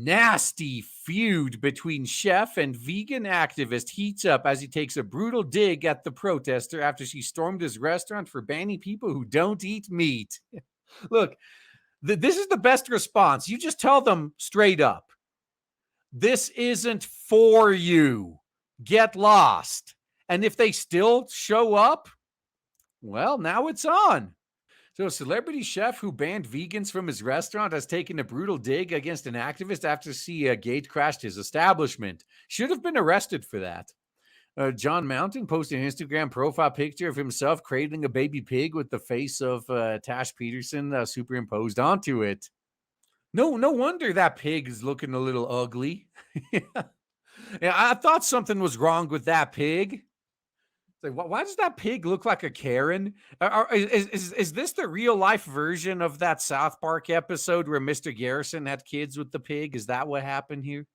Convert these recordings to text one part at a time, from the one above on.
Nasty feud between chef and vegan activist heats up as he takes a brutal dig at the protester after she stormed his restaurant for banning people who don't eat meat. Look, this is the best response. You just tell them straight up, this isn't for you. Get lost. And if they still show up, well, now it's on. So a celebrity chef who banned vegans from his restaurant has taken a brutal dig against an activist after she gate crashed his establishment. Should have been arrested for that. John Mountain posted an Instagram profile picture of himself cradling a baby pig with the face of Tash Peterson superimposed onto it. No wonder that pig is looking a little ugly. Yeah, I thought something was wrong with that pig. Like, why does that pig look like a Karen? Is this the real life version of that South Park episode where Mr. Garrison had kids with the pig? Is that what happened here?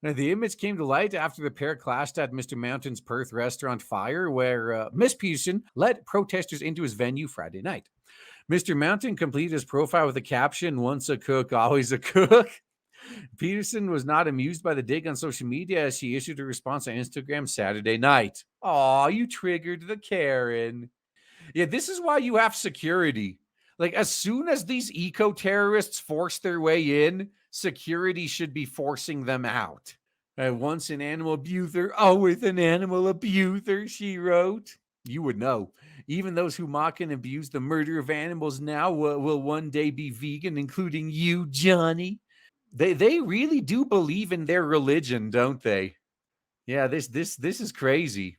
Now, the image came to light after the pair clashed at Mr. Mountain's Perth restaurant fire, where Miss Peterson led protesters into his venue Friday night. Mr. Mountain completed his profile with a caption, "Once a cook, always a cook." Peterson was not amused by the dig on social media as she issued a response on Instagram Saturday night. Aw, you triggered the Karen. Yeah, this is why you have security. Like, as soon as these eco-terrorists force their way in, security should be forcing them out. Once an animal abuser, always an animal abuser, she wrote. You would know. Even those who mock and abuse the murder of animals now will one day be vegan, including you, Johnny. They really do believe in their religion, don't they? Yeah, this is crazy.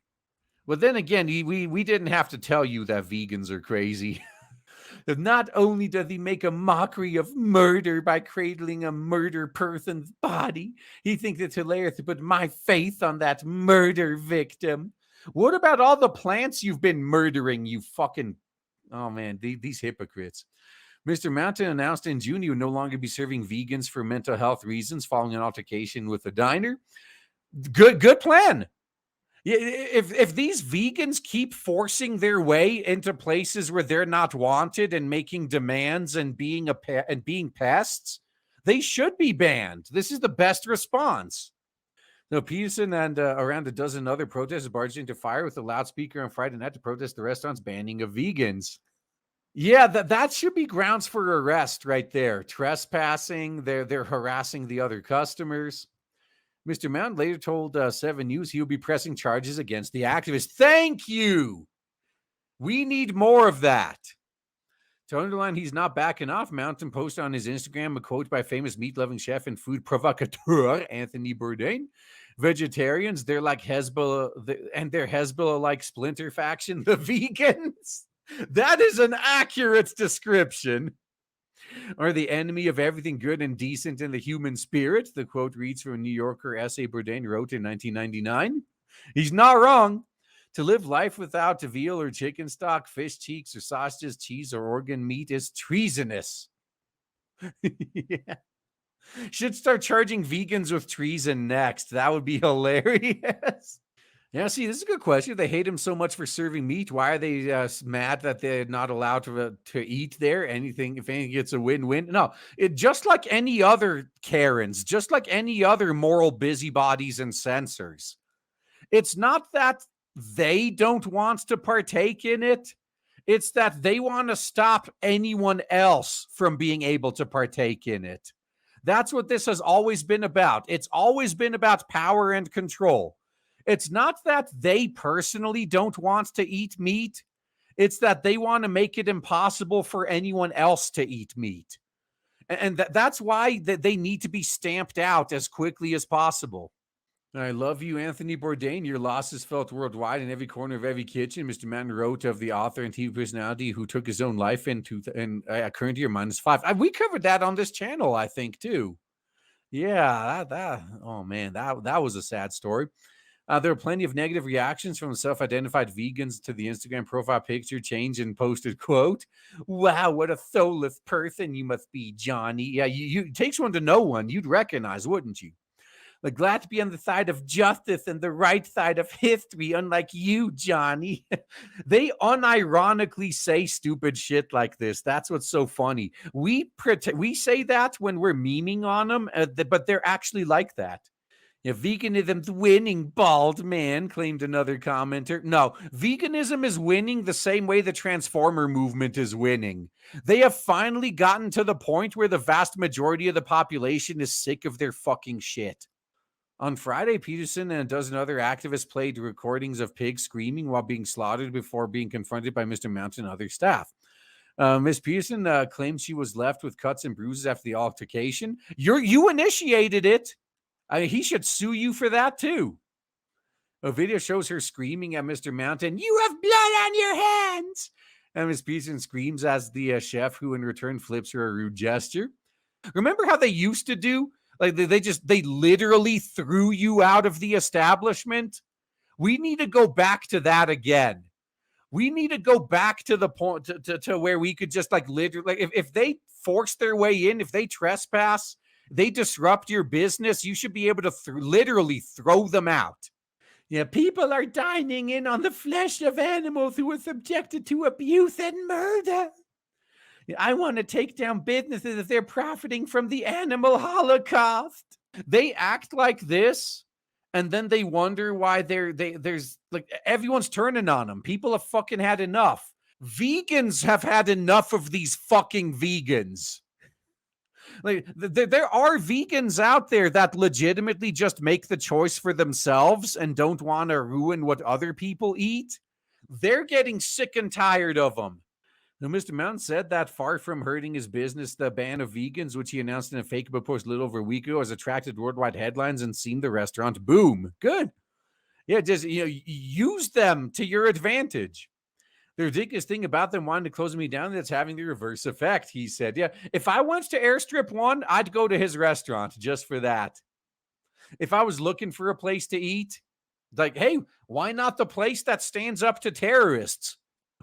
Well, then again, we didn't have to tell you that vegans are crazy. Not only does he make a mockery of murder by cradling a murder person's body, he thinks it's hilarious to put my faith on that murder victim. What about all the plants you've been murdering, you fucking... Oh, man, these hypocrites. Mr. Mountain announced in June he would no longer be serving vegans for mental health reasons following an altercation with a diner. Good plan. If these vegans keep forcing their way into places where they're not wanted and making demands and being pests, they should be banned. This is the best response. Now, Peterson and around a dozen other protesters barged into fire with a loudspeaker on Friday night to protest the restaurant's banning of vegans. Yeah, that should be grounds for arrest right there. Trespassing, they're harassing the other customers. Mr. Mountain later told 7 News he will be pressing charges against the activist. Thank you. We need more of that. To underline he's not backing off, Mountain posted on his Instagram a quote by famous meat-loving chef and food provocateur Anthony Bourdain. Vegetarians, they're like Hezbollah, and their Hezbollah-like splinter faction, the vegans. That is an accurate description. Are the enemy of everything good and decent in the human spirit. The quote reads from a New Yorker essay Bourdain wrote in 1999. He's not wrong. To live life without veal or chicken stock, fish cheeks or sausages, cheese or organ meat is treasonous. Yeah. Should start charging vegans with treason next. That would be hilarious. Yeah, see, this is a good question. They hate him so much for serving meat. Why are they mad that they're not allowed to eat there? If anything, it's a win-win. No, just like any other Karens, just like any other moral busybodies and censors. It's not that they don't want to partake in it. It's that they want to stop anyone else from being able to partake in it. That's what this has always been about. It's always been about power and control. It's not that they personally don't want to eat meat. It's that they want to make it impossible for anyone else to eat meat. And that's why they need to be stamped out as quickly as possible. I love you, Anthony Bourdain. Your loss is felt worldwide in every corner of every kitchen. Mr. Mann wrote of the author and TV personality who took his own life in current year -5. We covered that on this channel, I think, too. Yeah, oh man, that was a sad story. There were plenty of negative reactions from self-identified vegans to the Instagram profile picture change and posted, quote, "Wow, what a soulless person you must be, Johnny." Yeah, it takes one to know one. You'd recognize, wouldn't you? Like, glad to be on the side of justice and the right side of history, unlike you, Johnny. They unironically say stupid shit like this. That's what's so funny. We say that when we're memeing on them, but they're actually like that. Yeah, veganism's winning, bald man, claimed another commenter. No, veganism is winning the same way the Transformer movement is winning. They have finally gotten to the point where the vast majority of the population is sick of their fucking shit. On Friday, Peterson and a dozen other activists played recordings of pigs screaming while being slaughtered before being confronted by Mr. Mount and other staff. Miss Peterson claimed she was left with cuts and bruises after the altercation. You initiated it. He should sue you for that too. A video shows her screaming at Mr. Mountain, "You have blood on your hands!" And Miss Peterson screams as the chef, who in return flips her a rude gesture. Remember how they used to do? Like they literally threw you out of the establishment. We need to go back to that again. We need to go back to the point to where we could just like literally, like if they force their way in, if they trespass, they disrupt your business, you should be able to literally throw them out. Yeah, people are dining in on the flesh of animals who were subjected to abuse and murder. I want to take down businesses if they're profiting from the animal holocaust. They act like this, and then they wonder why there's like everyone's turning on them. People have fucking had enough. Vegans have had enough of these fucking vegans. Like there are vegans out there that legitimately just make the choice for themselves and don't want to ruin what other people eat. They're getting sick and tired of them. Now, Mr. Mountain said that far from hurting his business, the ban of vegans, which he announced in a fake post a little over a week ago, has attracted worldwide headlines and seen the restaurant boom. Good. Yeah, just use them to your advantage. The ridiculous thing about them wanting to close me down, that's having the reverse effect, he said. Yeah, if I went to Airstrip 1, I'd go to his restaurant just for that. If I was looking for a place to eat, like, hey, why not the place that stands up to terrorists?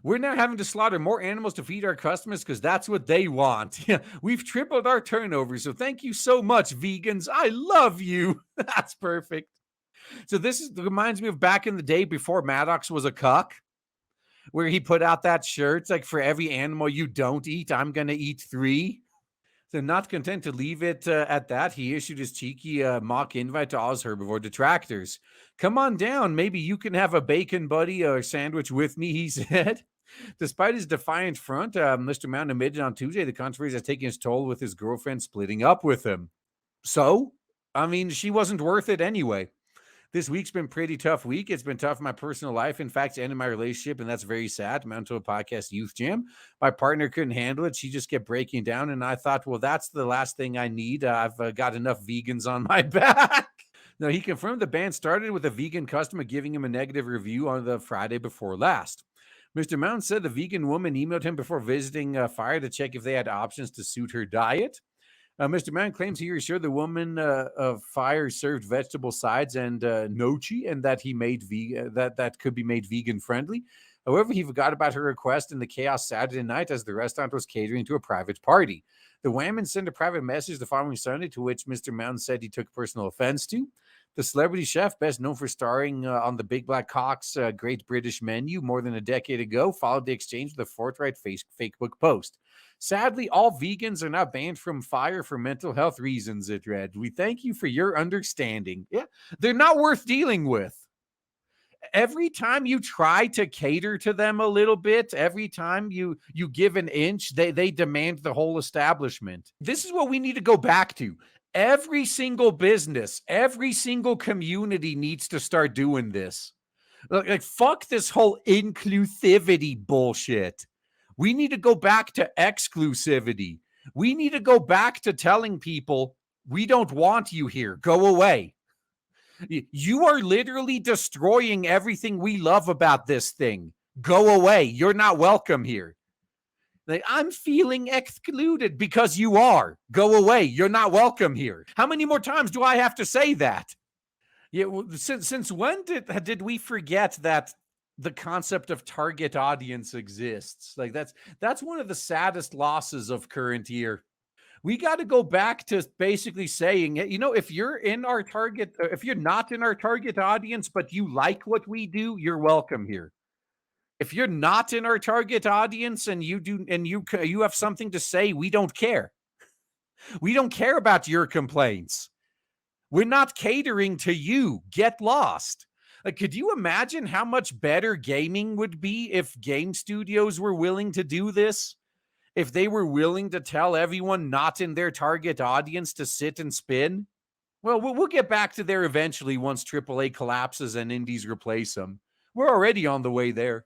We're now having to slaughter more animals to feed our customers because that's what they want. Yeah, we've tripled our turnover, so thank you so much, vegans. I love you. That's perfect. So this reminds me of back in the day before Maddox was a cuck, where he put out that shirt, it's like, for every animal you don't eat, I'm going to eat 3. So not content to leave it at that, he issued his cheeky mock invite to all his herbivore detractors. Come on down. Maybe you can have a bacon buddy or sandwich with me, he said. Despite his defiant front, Mr. Mountain admitted on Tuesday the controversy has taken its toll with his girlfriend splitting up with him. So, I mean, she wasn't worth it anyway. This week's been a pretty tough week. It's been tough in my personal life. In fact, it's ended my relationship, and that's very sad. Mounted to a podcast youth jam. My partner couldn't handle it. She just kept breaking down, and I thought, well, that's the last thing I need. I've got enough vegans on my back. Now, he confirmed the band started with a vegan customer giving him a negative review on the Friday before last. Mr. Mountain said the vegan woman emailed him before visiting Fire to check if they had options to suit her diet. Mr. Mountain claims he assured the woman of Fire served vegetable sides and nochi, and that he made that could be made vegan friendly. However, he forgot about her request in the chaos Saturday night as the restaurant was catering to a private party. The woman sent a private message the following Sunday, to which Mr. Mountain said he took personal offense to. The celebrity chef, best known for starring on the Big Black Cock's Great British Menu more than a decade ago, followed the exchange with a forthright Facebook post. Sadly, all vegans are now banned from Fire for mental health reasons, it read. We thank you for your understanding. Yeah, they're not worth dealing with. Every time you try to cater to them a little bit, every time you give an inch, they demand the whole establishment. This is what we need to go back to. Every single business, every single community needs to start doing this. Like fuck this whole inclusivity bullshit. We need to go back to exclusivity. We need to go back to telling people, we don't want you here. Go away. You are literally destroying everything we love about this thing. Go away. You're not welcome here. Like, I'm feeling excluded because you are. Go away. You're not welcome here. How many more times do I have to say that? Yeah, well, since when did we forget that the concept of target audience exists? Like that's one of the saddest losses of current year. We got to go back to basically saying, if you're in our target, if you're not in our target audience, but you like what we do, you're welcome here. If you're not in our target audience and you have something to say, we don't care. We don't care about your complaints. We're not catering to you. Get lost. Like, could you imagine how much better gaming would be if game studios were willing to do this? If they were willing to tell everyone not in their target audience to sit and spin? Well, we'll get back to there eventually once AAA collapses and indies replace them. We're already on the way there.